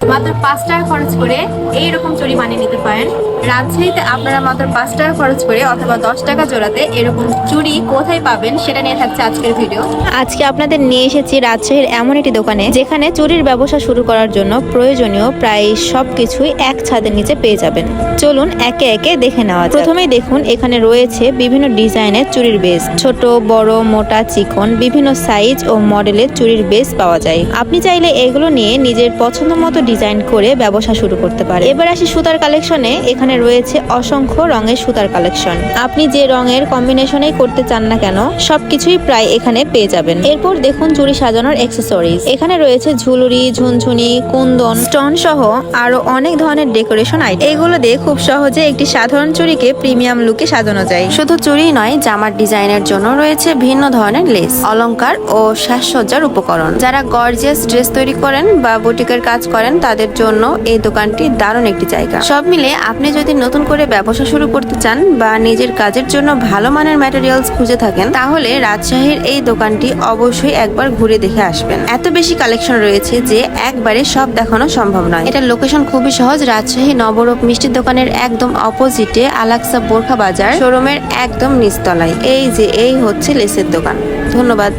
মাত্র 5 টাকা খরচ করে এইরকম চুড়ি বানিয়ে নিতে পারেন। রাজশাহীতে আপনারা মাত্র 5 টাকা খরচ করে অথবা 10 টাকা জোড়াতে এরকম চুড়ি কোথায় পাবেন সেটা নিয়ে থাকছে আজকের ভিডিও। আজকে আপনাদের নিয়ে এসেছি রাজশাহীর এমন একটি দোকানে যেখানে চুড়ির ব্যবসা শুরু করার জন্য প্রয়োজনীয় প্রায় সবকিছুই এক ছাদের নিচে পেয়ে যাবেন। চলুন একে একে দেখে নেওয়া যাক। প্রথমেই দেখুন, এখানে রয়েছে বিভিন্ন ডিজাইনের চুড়ির বেস। ছোট, বড়, মোটা, চিকন বিভিন্ন সাইজ ও মডেলের চুড়ির বেস পাওয়া যায়। আপনি চাইলে এগুলো নিয়ে নিজের পছন্দ মতো ডিজাইন করে ব্যবসা শুরু করতে পারেন। এবার আসি সুতার কালেকশনে। এখানে রয়েছে অসংখ্য রঙের সুতার কালেকশন। আপনি যে রঙের কম্বিনেশনেই করতে চান না কেন সবকিছুই প্রায় এখানে পেয়ে যাবেন। এরপর দেখুন চুড়ি সাজানোর অ্যাক্সেসরিজ। এখানে রয়েছে ঝুলুরি, ঝুনঝুনি, কুন্দন, স্টোন সহ আরো অনেক ধরনের ডেকোরেশন আইটেম। এগুলো দিয়ে খুব সহজে একটি সাধারণ চুড়িকে প্রিমিয়াম লুকে সাজানো যায়। শুধু চুড়ি নয়, জামার ডিজাইনের জন্য রয়েছে ভিন্ন ধরনের লেস, অলংকার ও সাজসজ্জার উপকরণ। যারা গর্জিয়াস ড্রেস তৈরি করেন বা বুটিকের কাজ করেন তাদের জন্য এই দোকানটি দারুণ একটি জায়গা। সব মিলে আপনি যদি নতুন করে ব্যবসা শুরু করতে চান বা নিজের কাজের জন্য ভালো মানের ম্যাটেরিয়ালস খুঁজে থাকেন তাহলে রাজশাহীর এই দোকানটি অবশ্যই একবার ঘুরে দেখে আসবেন। এত বেশি কালেকশন রয়েছে যে একবারে সব দেখানো সম্ভব নয়। এটার লোকেশন খুবই সহজ। রাজশাহী নবরূপ মিষ্টির দোকানের একদম অপোজিটে আলাক্সা বোরখা বাজার শোরুমের একদম নিচতলায়। এই হচ্ছে লেসের দোকান। ধন্যবাদ।